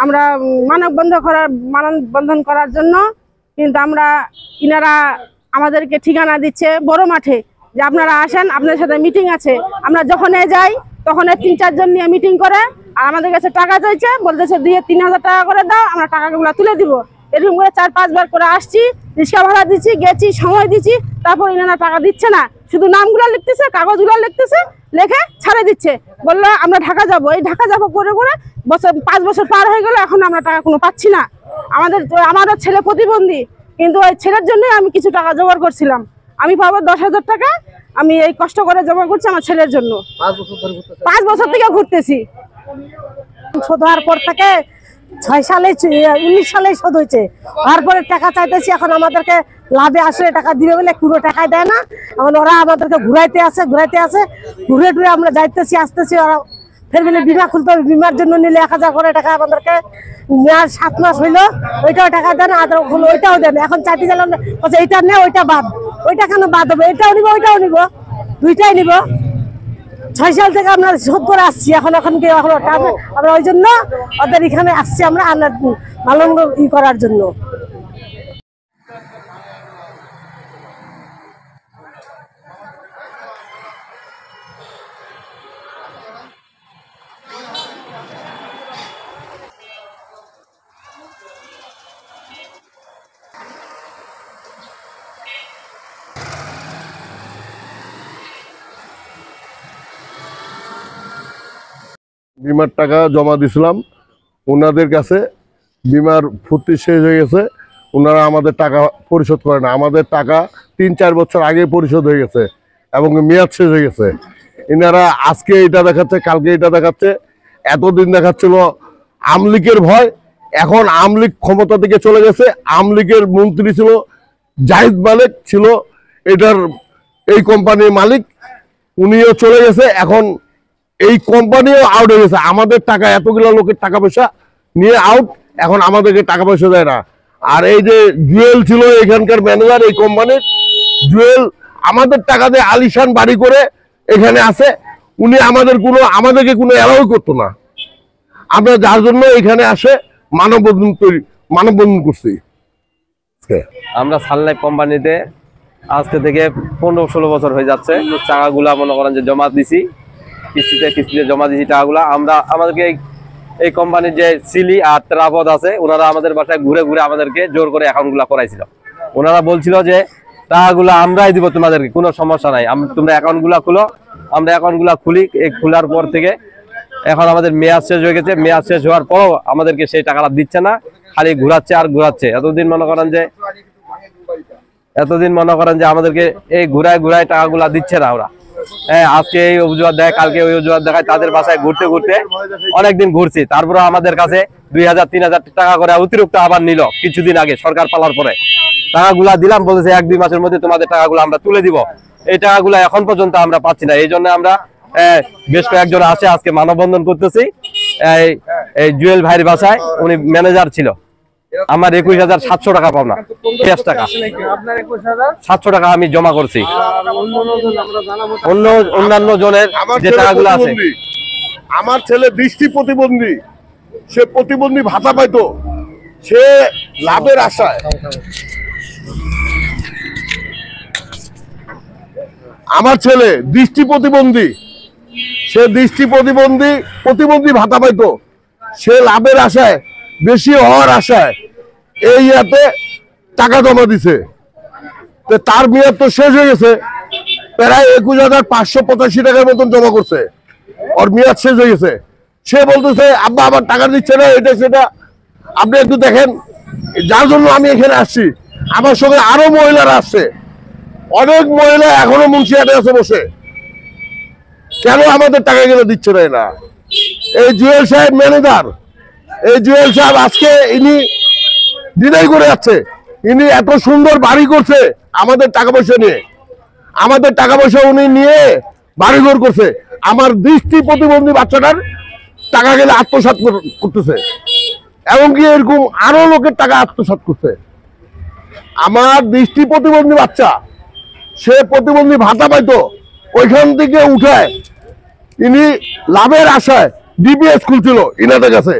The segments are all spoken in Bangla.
আমরা মানববন্ধন করার জন্য। কিন্তু আমরা ইনারা আমাদেরকে ঠিকানা দিচ্ছে বড় মাঠে, যে আপনারা আসেন, আপনার সাথে মিটিং আছে। আমরা যখন যাই তখন 3-4 জন নিয়ে মিটিং করে, আর আমাদের কাছে টাকা চাইছে, বলতেছে দিয়ে 3000 টাকা করে দাও, আমরা টাকাগুলো তুলে দিব। এরকম করে 4-5 বার করে আসছি, রিক্সা ভাড়া দিচ্ছি, গেছি, সময় দিচ্ছি, তারপর ইনারা টাকা দিচ্ছে না। শুধু নামগুলো লিখতেছে, কাগজগুলো লিখতেছে, লিখে ছাড়ে দিচ্ছে। বললো আমরা ঢাকা যাবো, এই ঢাকা যাবো করে করে 5 বছর পার হয়ে গেল, এখন আমরা টাকা কোনো পাচ্ছি না। আমারও ছেলে প্রতিবন্ধী, কিন্তু ওই ছেলের জন্যই আমি কিছু টাকা জোগাড় করছিলাম। আমি পাবো 10,000 টাকা, আমি এই কষ্ট করে জমা করছি আমার ছেলের জন্য। 5 বছর থেকে ঘুরতেছি। শোধ হওয়ার পর থেকে 19 সালে শোধ হয়েছে। তারপরে টাকা চাইতেছি, এখন আমাদেরকে লাভে আসলে টাকা দিবে বলে কোনো টাকাই দেয় না। এখন ওরা আমাদেরকে ঘুরাইতে আছে, ঘুরে টুরে আমরা যাইতেছি, আসতেছি। ওরা ফের বলে বিমা খুলতে হবে, বিমার জন্য নিলে 1000 করে টাকা আমাদেরকে নেওয়ার 7 মাস হইলো, ওইটাও টাকা দেন, আদার ওইটাও দেন। এখন চাইতে গেলাম, এইটা নে, ওইটা বাদ। ওইটা কেন বাদ হবে? এটাও নিব, ওইটাও নিব, দুইটাই নিব। 6 সাল থেকে আমরা শোধ করে আসছি, এখন কি আমরা ওই জন্য ওদের এখানে আসছি, আমরা ভালো করার জন্য। বিমার টাকা জমা দিছিলাম ওনাদের কাছে, বিমার ফুর্তি শেষ হয়ে গেছে, ওনারা আমাদের টাকা পরিশোধ করে না। আমাদের টাকা 3-4 বছর আগে পরিশোধ হয়ে গেছে এবং মেয়াদ শেষ হয়ে গেছে। এনারা আজকে এটা দেখাচ্ছে, কালকে এটা দেখাচ্ছে, এতদিন দেখাচ্ছিল আমলিগের ভয়। এখন আমলিগ ক্ষমতা থেকে চলে গেছে। আমলিগের মন্ত্রী ছিল জাহিদ মালিক, ছিল এটার এই কোম্পানির মালিক, উনিও চলে গেছে। এখন এই কোম্পানিও আউট হয়ে গেছে। আমাদের টাকা, এতগুলো লোকের টাকা পয়সা নিয়ে আউট, এখন আমাদেরকে টাকা পয়সা দেয় না। আর এই যে জুয়েল ছিল এখানকার ম্যানেজার এই কোম্পানির, জুয়েল আমাদের টাকা দিয়ে আলিশান বাড়ি করে এখানে আছে। উনি আমাদেরকে কোনো অ্যালাউ করতো না। আমরা যার জন্য এখানে আসে মানববন্ধন করছি। আমরা সানলাইফ কোম্পানিতে আজকে থেকে 15-16 বছর হয়ে যাচ্ছে। টাকাগুলা মনে করেন যে জমা দিছি, কিস্তিতে জমা দিয়েছি টাকাগুলা। আমাদেরকে এই কোম্পানির যে সিলি আর তেরাপদ আছে, ওনারা আমাদের বাসায় ঘুরে ঘুরে আমাদেরকে জোর করে অ্যাকাউন্টগুলা করাইছিল। ওনারা বলছিল যে টাকাগুলা আমরাই দিব তোমাদেরকে, কোনো সমস্যা নাই, তোমরা অ্যাকাউন্টগুলা খুলো। আমরা অ্যাকাউন্টগুলা খুলি। এই খোলার পর থেকে এখন আমাদের মেয়াদ শেষ হয়ে গেছে। মেয়াদ শেষ হওয়ার পরও আমাদেরকে সেই টাকাটা দিচ্ছে না, খালি ঘুরাচ্ছে আর ঘুরাচ্ছে। এতদিন মনে করেন যে আমাদেরকে এই ঘুরায় টাকাগুলা দিচ্ছে না ওরা। হ্যাঁ, আজকে এই অজুহাত দেখায়, কালকে ওই অজুহাত দেখায়। তাদের বাসায় ঘুরতে ঘুরতে অনেকদিন ঘুরছি, তারপরে আমাদের কাছে 2000-3000 টাকা করে অতিরিক্ত আবার নিল কিছুদিন আগে সরকার পালার পরে। টাকাগুলা দিলাম, বলেছে 1-2 মাসের মধ্যে তোমাদের টাকাগুলো আমরা তুলে দিব। এই টাকাগুলো এখন পর্যন্ত আমরা পাচ্ছি না। এই জন্য আমরা বেশ কয়েকজন আছে, আজকে মানববন্ধন করতেছি। এই জুয়েল ভাইয়ের বাসায়, উনি ম্যানেজার ছিল। আমার 21,700 টাকা পাওনা, 10 টাকা 700 টাকা আমি জমা করছি। অন্যান্য জনের যে টাকাগুলো আছে। আমার ছেলে দৃষ্টি প্রতিবন্ধী, সে প্রতিবন্ধী ভাতা পাইতো, সে লাভের আশায়। আমার ছেলে দৃষ্টি প্রতিবন্ধী, সে প্রতিবন্ধী ভাতা পাইতো, সে লাভের আশায়, বেশি হওয়ার আশায় এই ইয়াতে টাকা জমা দিছে। তার মেয়াদ তো শেষ হয়ে গেছে, প্রায় 21,585 টাকার মতন জমা করছে, ওর মেয়াদ শেষ হয়ে গেছে। সে বলতেছে আব্বা আমার টাকা দিচ্ছে না, এটা সেটা। আপনি একটু দেখেন, যার জন্য আমি এখানে আসছি, আমার সঙ্গে আরো মহিলারা আসছে, অনেক মহিলা এখনো মুন্সিয়াতে আছে বসে। কেন আমাদের টাকা গেলে দিচ্ছে না? এই জুয়েল সাহেব ম্যানেজার, এই জুয়েল সাহেব আজকে ইনি ডিনাই করে যাচ্ছে। ইনি এত সুন্দর বাড়ি করছে আমাদের টাকা পয়সা নিয়ে, আমাদের টাকা পয়সা উনি নিয়ে বাড়িঘর করছে। আমার দৃষ্টি প্রতিবন্ধী বাচ্চাটার টাকা গেলে আত্মসাৎ করতেছে, এমনকি এরকম আরো লোকের টাকা আত্মসাৎ করছে। আমার দৃষ্টি প্রতিবন্ধী বাচ্চা, সে প্রতিবন্ধী ভাতা পাইতো, ওইখান থেকে উঠায় ইনি লাভের আশায় ডিপিএস খুলছিল ইনাদের কাছে।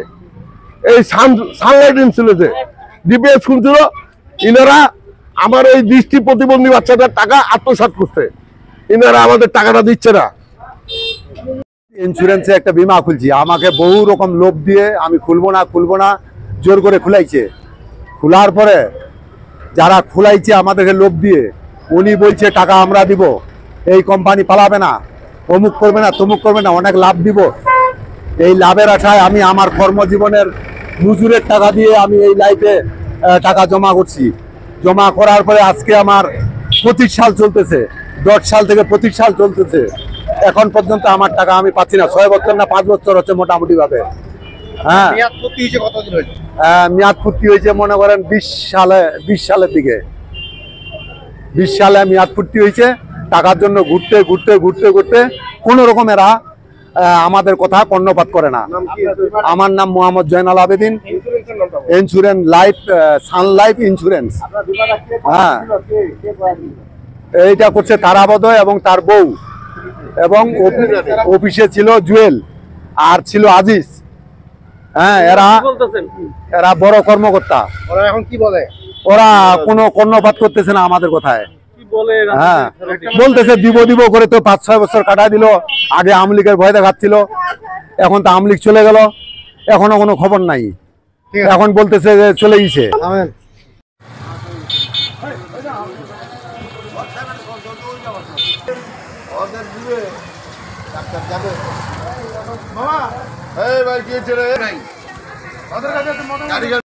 এই সানলাইট ইন্স্যুরেন্সে ডিপিএস খুলছিল, ইনারা আমার এই দৃষ্টি প্রতিবন্ধী বাচ্চাটার টাকা আত্মসাৎ করছে, ইনারা আমাদের টাকাটা দিচ্ছে না। ইন্স্যুরেন্সে একটা বীমা খুলছি, আমাকে বহু রকম লোভ দিয়ে আমি খুলবো না জোর করে খুলাইছে। খোলার পরে যারা খুলাইছে আমাদেরকে লোভ দিয়ে, উনি বলছে টাকা আমরা দিব, এই কোম্পানি পালাবে না, অমুক করবে না, তমুক করবে না, অনেক লাভ দিব। এই লাভের আশায় আমি আমার কর্মজীবনের মজুরের টাকা দিয়ে আমি এই লাইফে টাকা জমা করছি। জমা করার পরে আজকে আমার 25 সাল চলতেছে, 10 সাল থেকে 25 সাল চলতেছে, এখন পর্যন্ত আমার টাকা আমি পাচ্ছি না। 6 বছর না 5 বছর হচ্ছে মোটামুটি ভাবে। হ্যাঁ, মেয়াদ পূর্তি হয়েছে মনে করেন 20 সালের দিকে, 20 সালে মেয়াদ পূর্তি হয়েছে। টাকার জন্য ঘুরতে ঘুরতে ঘুরতে ঘুরতে কোন রকম এরা আমাদের কথা কর্ণপাত করে না। আমার নাম মোহাম্মদ জয়নাল আবেদিন, ইন্স্যুরেন্স লাইফ, সান লাইফ ইন্স্যুরেন্স। হ্যাঁ, এইটা করছে তারাবদয় এবং তার বউ, এবং অফিসে ছিল জুয়েল আর ছিল আজিজ। হ্যাঁ, এরা বড় কর্মকর্তা। এখন কি বলে? ওরা কোনো কর্ণপাত করতেছে না আমাদের কথায়। হ্যাঁ, বলতেছে দিব করে তো 5-6 বছর কাটাই দিল। আগে আওয়ামী লীগের ভয় দেখাচ্ছিল, এখন তো আওয়ামী লীগ চলে গেল, এখনো কোনো খবর নাই। এখন বলতেছে যে চলে গেছে। ভাই কি হয়েছে রে?